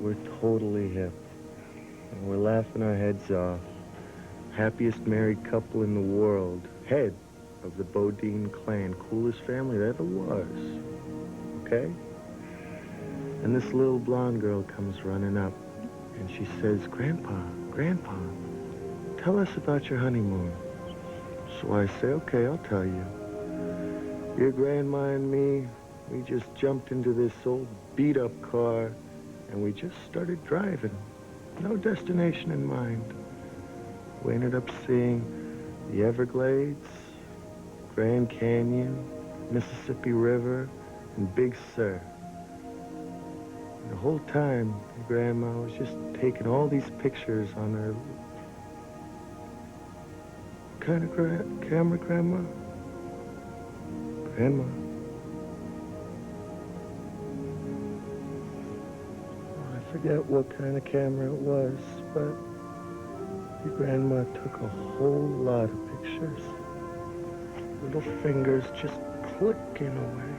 we're totally hip. And we're laughing our heads off. Happiest married couple in the world. Head of the Bodine clan. Coolest family there ever was. Okay? And this little blonde girl comes running up. And she says, Grandpa, tell us about your honeymoon. So I say, okay, I'll tell you. Your grandma and me, we just jumped into this old beat-up car, and we just started driving. No destination in mind. We ended up seeing the Everglades, Grand Canyon, Mississippi River, and Big Sur. And the whole time, Grandma was just taking all these pictures on her... What kind of camera, Grandma? Grandma. Oh, I forget what kind of camera it was, but your grandma took a whole lot of pictures. Little fingers just clicking away.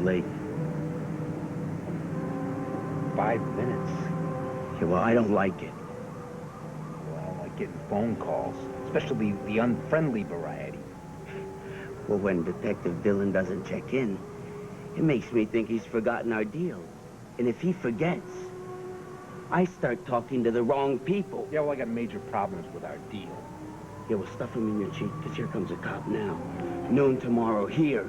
Late. 5 minutes. Yeah, well, I don't like it. Well, I don't like getting phone calls, especially the unfriendly variety. Well, when Detective Dillon doesn't check in, it makes me think he's forgotten our deal. And if he forgets, I start talking to the wrong people. Yeah, well, I got major problems with our deal. Yeah, well, stuff him in your cheek, because here comes a cop now. Noon tomorrow, here.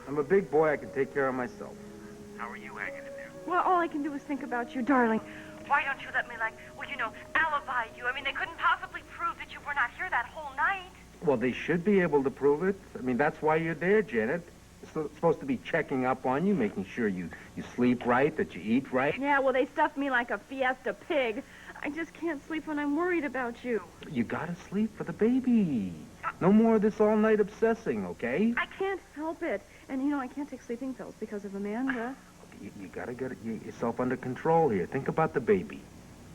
I'm a big boy. I can take care of myself. How are you hanging in there? Well, all I can do is think about you, darling. Why don't you let me, alibi you? I mean, they couldn't possibly prove that you were not here that whole night. Well, they should be able to prove it. I mean, that's why you're there, Janet. It's supposed to be checking up on you, making sure you sleep right, that you eat right. Yeah, well, they stuffed me like a Fiesta pig. I just can't sleep when I'm worried about you. You gotta sleep for the baby. No more of this all-night obsessing, okay? I can't help it. And, I can't take sleeping pills because of Amanda. You gotta get yourself under control here. Think about the baby.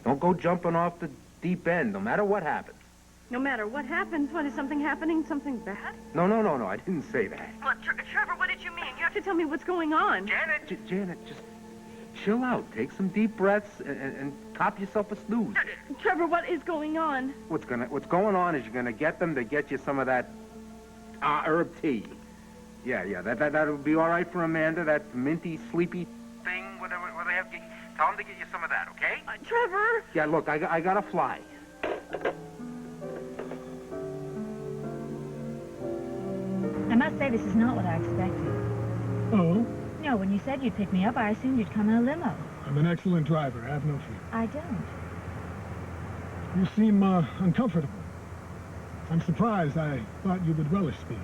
Don't go jumping off the deep end, no matter what happens. No matter what happens? What, is something happening? Something bad? No, I didn't say that. Well, Trevor, what did you mean? You have to tell me what's going on. Janet, just chill out. Take some deep breaths and cop yourself a snooze. Trevor, what is going on? What's going on is you're gonna get them to get you some of that herb tea. Yeah, that'll be all right for Amanda. That minty, sleepy thing, whatever they have. Tell them to get you some of that, okay? Trevor! Yeah, look, I gotta fly. I must say, this is not what I expected. Oh? No, when you said you'd pick me up, I assumed you'd come in a limo. I'm an excellent driver. Have no fear. I don't. You seem, uncomfortable. I'm surprised. I thought you would relish speed.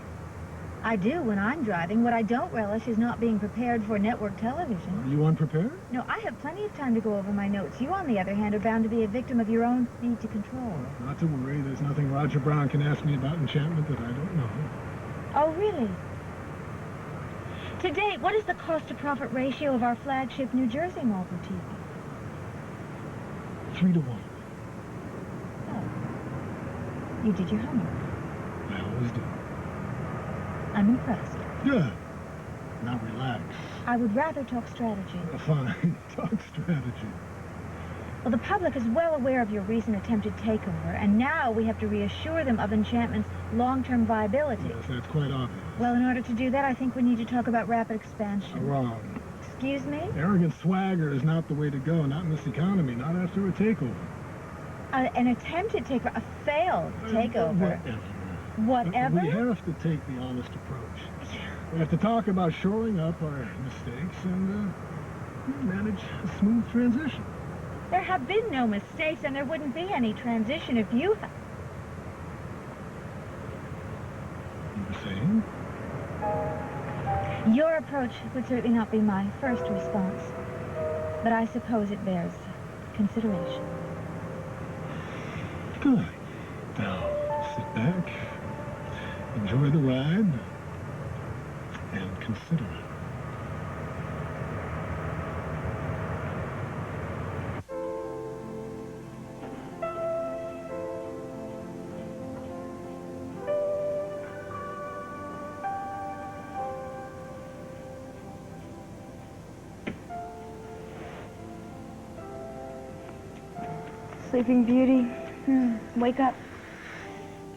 I do when I'm driving. What I don't relish is not being prepared for network television. Are you unprepared? No, I have plenty of time to go over my notes. You, on the other hand, are bound to be a victim of your own speed to control. Not to worry. There's nothing Roger Brown can ask me about enchantment that I don't know. Oh, really? To date, what is the cost-to-profit ratio of our flagship New Jersey mall boutique? 3 to 1. Oh. You did your homework. I always do. I'm impressed. Good. Now relax. I would rather talk strategy. Fine. Talk strategy. Well, the public is well aware of your recent attempted takeover, and now we have to reassure them of Enchantment's long-term viability. Yes, that's quite obvious. Well, in order to do that, I think we need to talk about rapid expansion. Wrong. Excuse me? Arrogant swagger is not the way to go, not in this economy, not after a takeover. An attempted takeover, a failed takeover. Whatever. Whatever? We have to take the honest approach. We have to talk about shoring up our mistakes and manage a smooth transition. There have been no mistakes, and there wouldn't be any transition if you had... You were saying? Your approach would certainly not be my first response, but I suppose it bears consideration. Good. Now, sit back, enjoy the ride, and consider it. Sleeping Beauty. Wake up.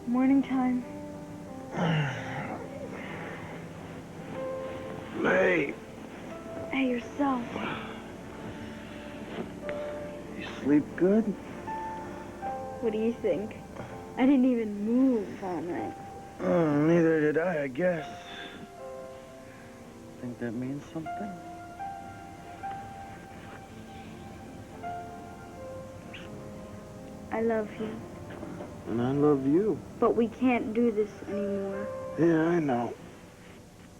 Morning time. Hey, Hey, yourself. you sleep good? What do you think? I didn't even move all night. Oh, neither did I guess. Think that means something? I love you. And I love you. But we can't do this anymore. Yeah, I know.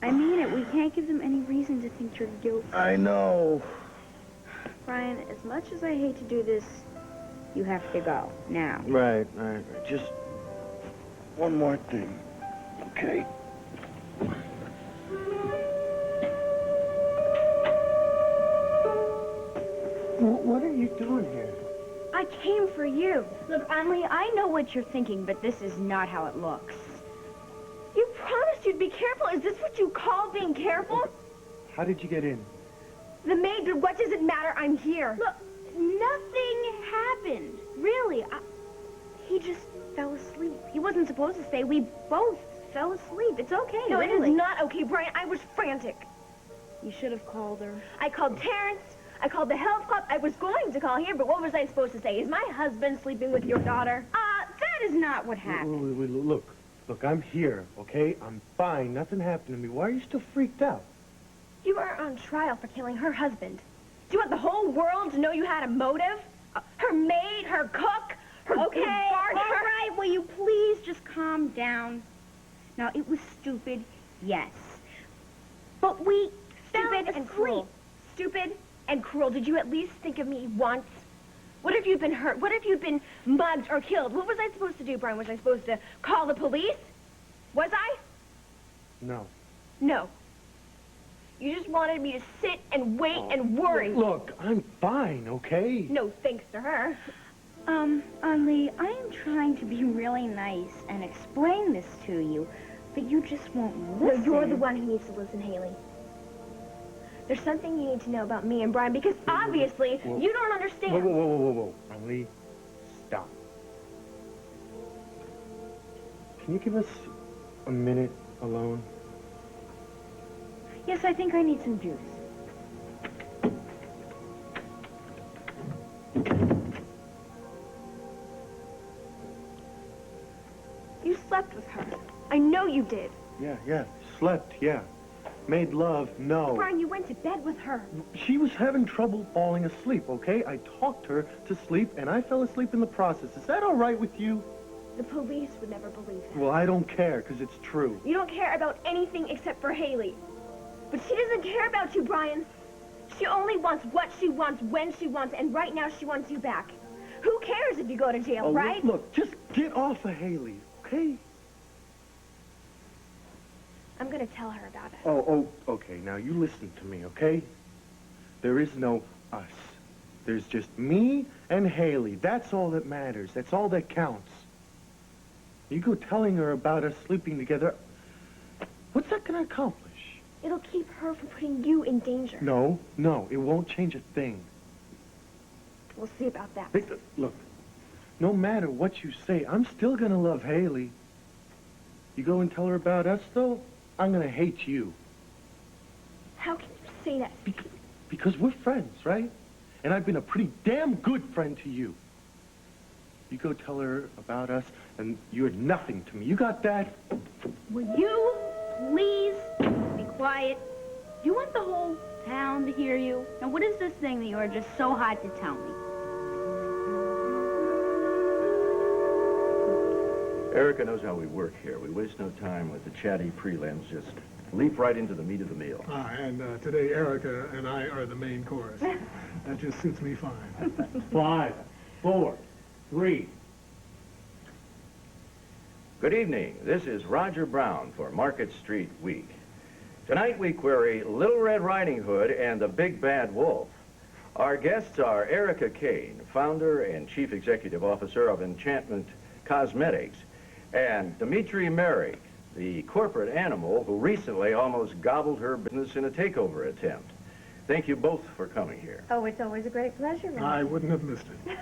I mean it. We can't give them any reason to think you're guilty. I know. Brian, as much as I hate to do this, you have to go. Now. Right. Just one more thing. Okay? What are you doing here? I came for you. Look, Emily, I know what you're thinking, but this is not how it looks. You promised you'd be careful. Is this what you call being careful? How did you get in? The maid, but what does it matter? I'm here. Look, nothing happened. Really. He just fell asleep. He wasn't supposed to stay. We both fell asleep. It's okay, No, really. it is not okay, Brian. I was frantic. You should have called her. I called Terrence. I called the health club. I was going to call here, but what was I supposed to say? Is my husband sleeping with your daughter? That is not what happened. Wait, look, I'm here, okay? I'm fine. Nothing happened to me. Why are you still freaked out? You are on trial for killing her husband. Do you want the whole world to know you had a motive? Her maid, her cook, her Okay, bartender. all right, will you please just calm down? Now, it was stupid, yes. But we Stupid and cruel. Stupid and cruel. Did you at least think of me once? What if you'd been hurt? What if you'd been mugged or killed? What was I supposed to do, Brian? Was I supposed to call the police? Was I? No. No. You just wanted me to sit and wait and worry. Look, I'm fine, okay? No thanks to her. Lee, I am trying to be really nice and explain this to you, but you just won't listen. No, you're the one who needs to listen, Hayley. There's something you need to know about me and Brian, because obviously you don't understand. Whoa. Emily, stop. Can you give us a minute alone? Yes, I think I need some juice. You slept with her. I know you did. Yeah. Slept, yeah. Made love, no. Brian, you went to bed with her. She was having trouble falling asleep, okay? I talked her to sleep, and I fell asleep in the process. Is that all right with you? The police would never believe that. Well, I don't care, because it's true. You don't care about anything except for Hayley. But she doesn't care about you, Brian. She only wants what she wants, when she wants, and right now she wants you back. Who cares if you go to jail, right? Look, just get off of Hayley, okay? I'm gonna tell her about it. Oh, okay. Now, you listen to me, okay? There is no us. There's just me and Hayley. That's all that matters. That's all that counts. You go telling her about us sleeping together. What's that gonna accomplish? It'll keep her from putting you in danger. No, it won't change a thing. We'll see about that. Look, no matter what you say, I'm still gonna love Hayley. You go and tell her about us, though, I'm gonna hate you. How can you say that? Because we're friends, right? And I've been a pretty damn good friend to you. You go tell her about us, and you're nothing to me. You got that? Will you please be quiet? You want the whole town to hear you? Now, what is this thing that you are just so hot to tell me? Erica knows how we work here. We waste no time with the chatty prelims, just leap right into the meat of the meal. And today Erica and I are the main course. That just suits me fine. 5, 4, 3. Good evening. This is Roger Brown for Market Street Week. Tonight we query Little Red Riding Hood and the Big Bad Wolf. Our guests are Erica Kane, founder and chief executive officer of Enchantment Cosmetics, and Dimitri and Marick, the corporate animal who recently almost gobbled her business in a takeover attempt. Thank you both for coming here. Oh, it's always a great pleasure, Ron. I wouldn't have missed it.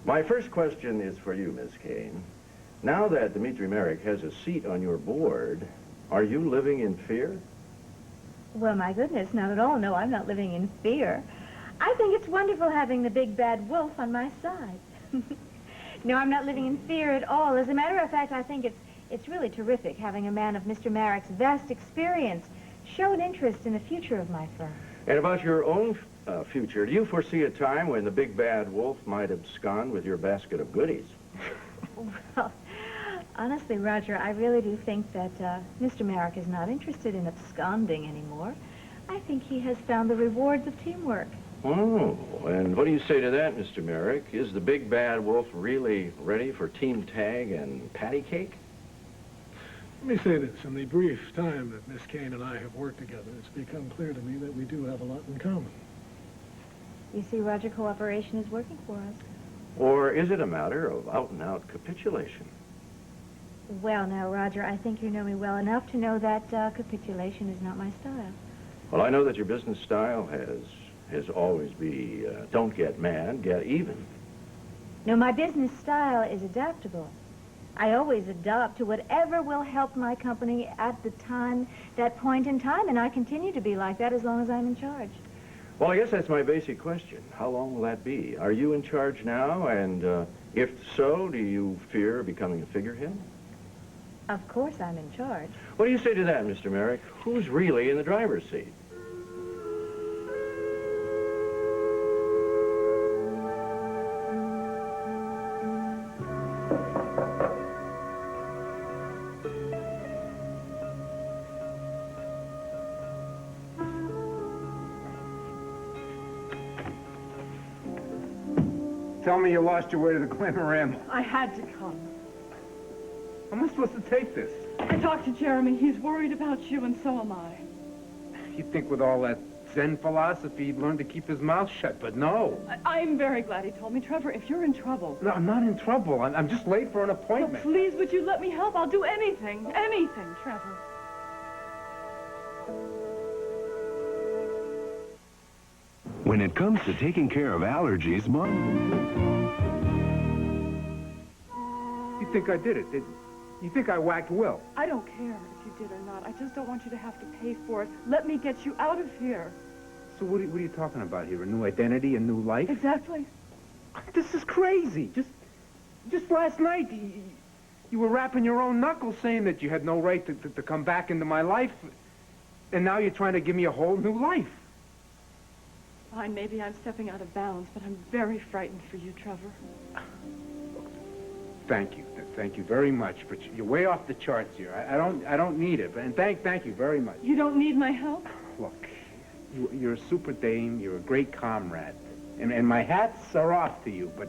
My first question is for you, Miss Kane. Now that Dimitri Marick has a seat on your board, are you living in fear? Well, my goodness, not at all. No, I'm not living in fear. I think it's wonderful having the big bad wolf on my side. No, I'm not living in fear at all. As a matter of fact, I think it's really terrific having a man of Mr. Marick's vast experience show an interest in the future of my firm. And about your own future, do you foresee a time when the big bad wolf might abscond with your basket of goodies? Well, honestly, Roger, I really do think that Mr. Marick is not interested in absconding anymore. I think he has found the rewards of teamwork. Oh, and what do you say to that, Mr. Marick? Is the big bad wolf really ready for team tag and patty cake? Let me say this. In the brief time that Miss Kane and I have worked together, it's become clear to me that we do have a lot in common. You see, Roger, cooperation is working for us. Or is it a matter of out-and-out capitulation? Well, now, Roger, I think you know me well enough to know that capitulation is not my style. Well, I know that your business style has always been, don't get mad, get even. No, my business style is adaptable. I always adapt to whatever will help my company at the time, that point in time, and I continue to be like that as long as I'm in charge. Well, I guess that's my basic question. How long will that be? Are you in charge now? And if so, do you fear becoming a figurehead? Of course I'm in charge. What do you say to that, Mr. Marick? Who's really in the driver's seat? Tell me you lost your way to the Glamorama. I had to come. How am I supposed to take this? I talked to Jeremy. He's worried about you, and so am I. You'd think with all that Zen philosophy he'd learn to keep his mouth shut, but no. I'm very glad he told me. Trevor, if you're in trouble... No, I'm not in trouble. I'm just late for an appointment. Oh, please, would you let me help? I'll do anything. Anything, Trevor. When it comes to taking care of allergies, You think I did it? You think I whacked Will? I don't care if you did or not. I just don't want you to have to pay for it. Let me get you out of here. So what are you talking about here? A new identity, a new life? Exactly. This is crazy. Just last night, you were rapping your own knuckles saying that you had no right to come back into my life. And now you're trying to give me a whole new life. Fine, maybe I'm stepping out of bounds, but I'm very frightened for you, Trevor. Thank you. Thank you very much. But you're way off the charts here. I don't need it. And thank you very much. You don't need my help? Look, you're a super dame. You're a great comrade. And my hats are off to you, but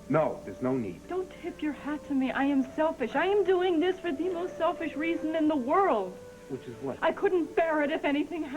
no, there's no need. Don't tip your hat to me. I am selfish. I am doing this for the most selfish reason in the world. Which is what? I couldn't bear it if anything happened.